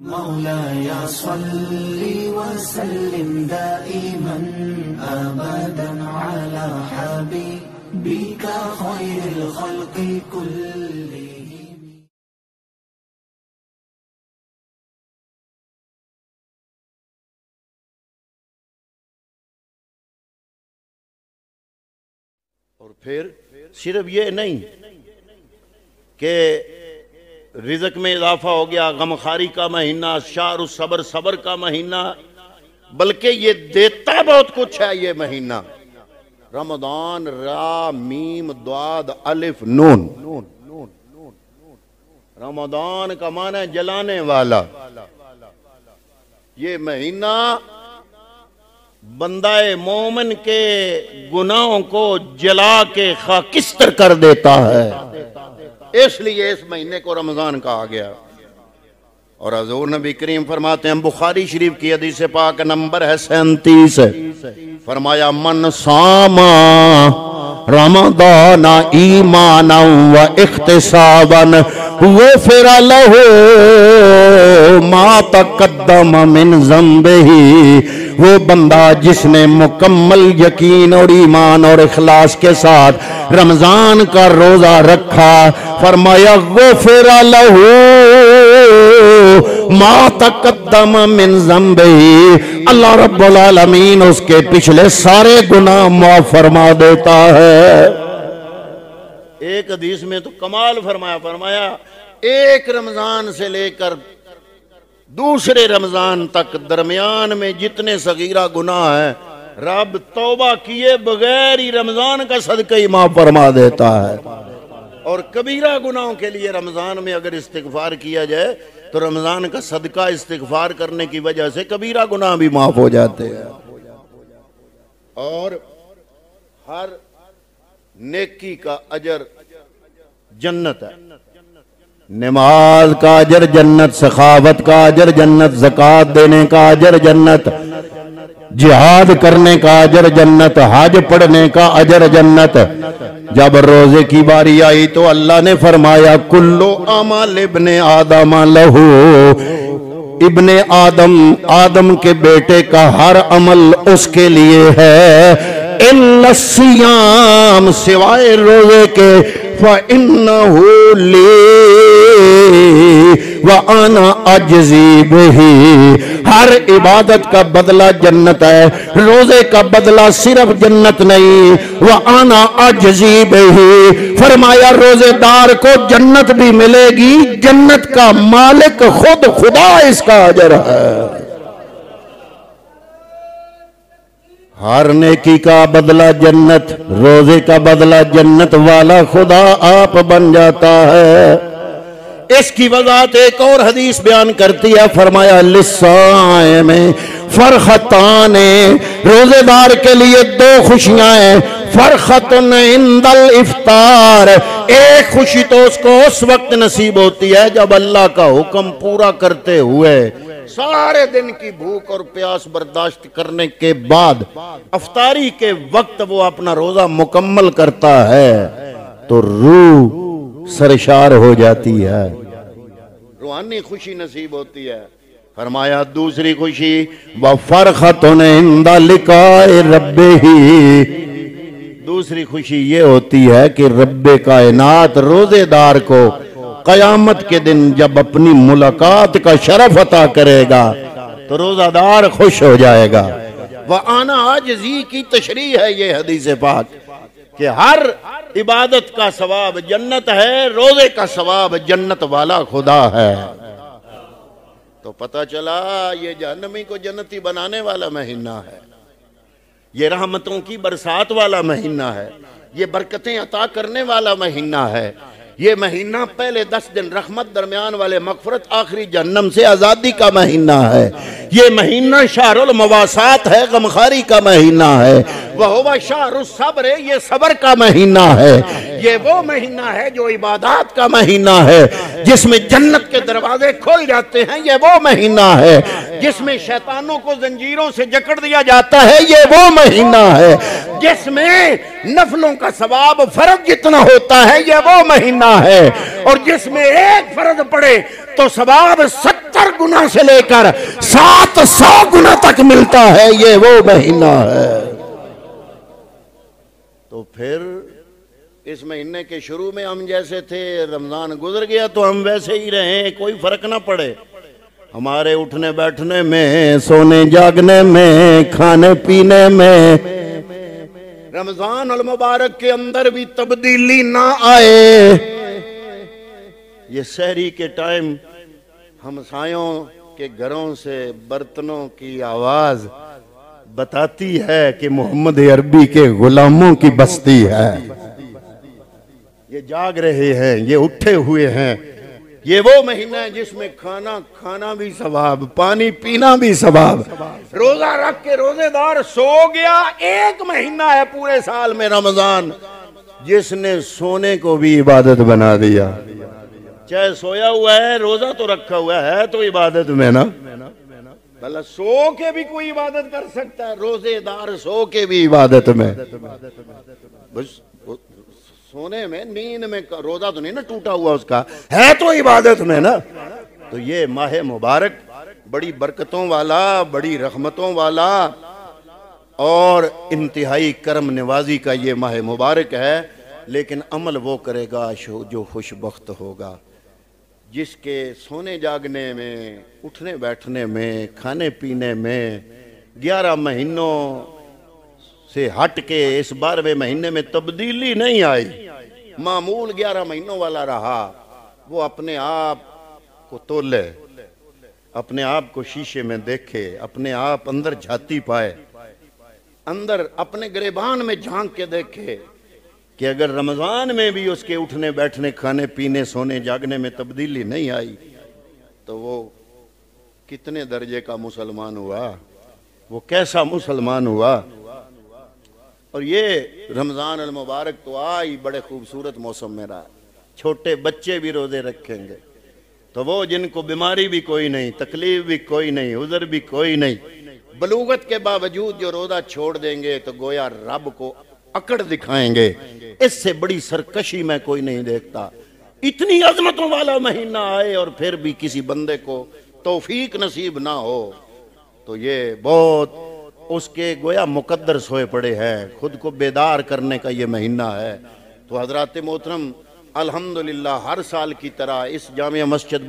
मौलाया सल्ली वसल्लिम दाइमन अबदन अला हबीबिका खैरिल खल्क़ि कुल्लिहिम। और फिर सिर्फ ये नहीं कि रिज़्क़ में इजाफा हो गया, गमखारी का महीना, शाहरु सबर, सबर का महीना, बल्कि ये देता बहुत कुछ है। ये महीना रमदान, रा मीम द्वाद अलिफ नून। रमदान का माना है जलाने वाला। ये महीना बंदाए मोमिन के गुनाहों को जला के खाकिस्तर कर देता है, इसलिए इस महीने को रमजान कहा गया। और हज़ूर नबी करीम फरमाते हैं, बुखारी शरीफ की हदीस पाक नंबर है 37, फरमाया मन सामा रमदान ईमाना व इख्तिसाबन गुफ़िर लहू मा तक़द्दम मिन ज़ंबिही। वो बंदा जिसने मुकम्मल यकीन और ईमान और इखलास के साथ रमजान का रोजा रखा, फरमाया गुफ़िर लहू मा तक़द्दम मिन ज़ंबिही, अल्लाह रब्बुल आलमीन उसके पिछले सारे गुनाह माफ फरमा देता है। एक हदीस में तो कमाल फरमाया, फरमाया एक रमजान से लेकर दूसरे रमजान तक दरमियान में जितने सगीरा गुनाह है, रब तौबा किए बगैर ही रमजान का सदका ही माफ फरमा देता है। और कबीरा गुनाहों के लिए रमजान में अगर इस्तिगफार किया जाए तो रमजान का सदका इस्तिगफार करने की वजह से कबीरा गुनाह भी माफ हो जाते हैं। और हर नेकी का अजर जन्नत है। नमाज का अजर जन्नत, सखावत का अजर जन्नत, ज़कात देने का अजर जन्नत, जिहाद करने का अजर जन्नत, हज पढ़ने का अजर जन्नत। जब रोजे की बारी आई तो अल्लाह ने फरमाया कुल्लु अमल इब्ने आदम लहू, इब्ने आदम, आदम के बेटे का हर अमल उसके लिए है, इल्ला सियाम, सिवाय रोजे के, फ़इन्नहु ली व अना अज्ज़ी बिही। हर इबादत का बदला जन्नत है, रोजे का बदला सिर्फ जन्नत नहीं, व अना अज्ज़ी बिही, फरमाया रोजेदार को जन्नत भी मिलेगी, जन्नत का मालिक खुद खुदा इसका अजर है। हर नेकी का बदला जन्नत, रोजे का बदला जन्नत वाला खुदा आप बन जाता है। इसकी वजाहत एक और हदीस बयान करती है, फरमाया लिस्साए में फरखताने, रोजेदार के लिए दो खुशियां हैं, फरखतुन इंदल इफ्तार, एक खुशी तो उसको उस वक्त नसीब होती है जब अल्लाह का हुक्म पूरा करते हुए सारे दिन की भूख और प्यास बर्दाश्त करने के बाद अफ्तारी के वक्त वो अपना रोजा मुकम्मल करता है तो रूह सरशार हो जाती है, रूहानी खुशी नसीब होती है। फरमाया दूसरी खुशी व फरखतुन इंदा लिकाए रब्बिही, दूसरी खुशी ये होती है कि रब्बे कायनात रोजेदार को कयामत के दिन जब अपनी मुलाकात का शरफ अता करेगा तो रोजादार खुश हो जाएगा। वह आना आजिज़ी की तशरीह है ये हदीस पाक कि हर इबादत का सवाब जन्नत है, रोजे का सवाब जन्नत वाला खुदा है। तो पता चला ये जहन्नमी को जन्नती बनाने वाला महीना है, ये रहमतों की बरसात वाला महीना है, ये बरकतें अता करने वाला महीना है। ये महीना पहले 10 दिन रहमत, दरमियान वाले मगफरत, आखिरी जहन्नम से आज़ादी का महीना है। ये महीना शाहरुल मवासात है, गमखारी का महीना है। वह शाहरुल सब्र, ये सबर का महीना है। ये वो महीना है जो इबादत का महीना है, जिसमें जन्नत के दरवाजे खोल जाते हैं। ये वो महीना है जिसमें शैतानों को जंजीरों से जकड़ दिया जाता है, ये वो महीना है। जिसमें नफलों का सवाब फर्ज जितना होता है, ये वो महीना है। और जिसमें एक फर्ज पड़े तो सवाब 70 गुना से लेकर 700 गुना तक मिलता है, ये वो महीना है। तो फिर इस महीने के शुरू में हम जैसे थे, रमजान गुजर गया तो हम वैसे ही रहें, कोई फर्क ना पड़े हमारे उठने बैठने में, सोने जागने में, खाने पीने में। रमजान अल मुबारक के अंदर भी तब्दीली ना आए। ये सहरी के टाइम हमसायों के घरों से बर्तनों की आवाज बताती है कि मोहम्मद अरबी के गुलामों की बस्ती है। ये जाग रहे हैं, ये उठे हुए हैं। ये वो महीना है जिसमें खाना खाना भी सवाब, पानी पीना भी सवाब। रोजा रख के रोजेदार सो गया। एक महीना है पूरे साल में रमजान जिसने सोने को भी इबादत बना दिया। चाहे सोया हुआ है, रोजा तो रखा हुआ है तो इबादत में ना, भला सो के भी कोई इबादत कर सकता है। रोजेदार सो के भी इबादत में, बस सोने में, नींद में, रोजा तो नहीं ना टूटा हुआ उसका, है तो इबादत में ना। तो ये माह मुबारक बड़ी बरकतों वाला, बड़ी रहमतों वाला और इंतहाई करम नवाजी का ये माह मुबारक है। लेकिन अमल वो करेगा जो खुशबख्त होगा, जिसके सोने जागने में, उठने बैठने में, खाने पीने में 11 महीनों से हट के इस 12वें महीने में तब्दीली नहीं आई, मामूल 11 महीनों वाला रहा। वो अपने आप को तोले, अपने आप को शीशे में देखे, अपने आप अंदर झाती पाए, अंदर अपने गिरेबान में झांक के देखे कि अगर रमजान में भी उसके उठने बैठने, खाने पीने, सोने जागने में तब्दीली नहीं आई तो वो कितने दर्जे का मुसलमान हुआ, वो कैसा मुसलमान हुआ। और ये रमजान अल मुबारक तो आई बड़े खूबसूरत मौसम में रहा। छोटे बच्चे भी रोजे रखेंगे तो वो जिनको बीमारी भी कोई नहीं, तकलीफ भी कोई नहीं, उज़र भी कोई नहीं, बलूगत के बावजूद जो रोजा छोड़ देंगे तो गोया रब को अकड़ दिखाएंगे। इससे बड़ी सरकशी मैं कोई नहीं देखता। इतनी अजमतों वाला महीना आए और फिर भी किसी बंदे को तौफीक नसीब ना हो तो ये बहुत उसके गोया मुकद्दर सोए पड़े हैं। खुद को बेदार करने का ये महीना है। तो हजरात मोहतरम, अल्हम्दुलिल्लाह हर साल की तरह इस जामिया मस्जिद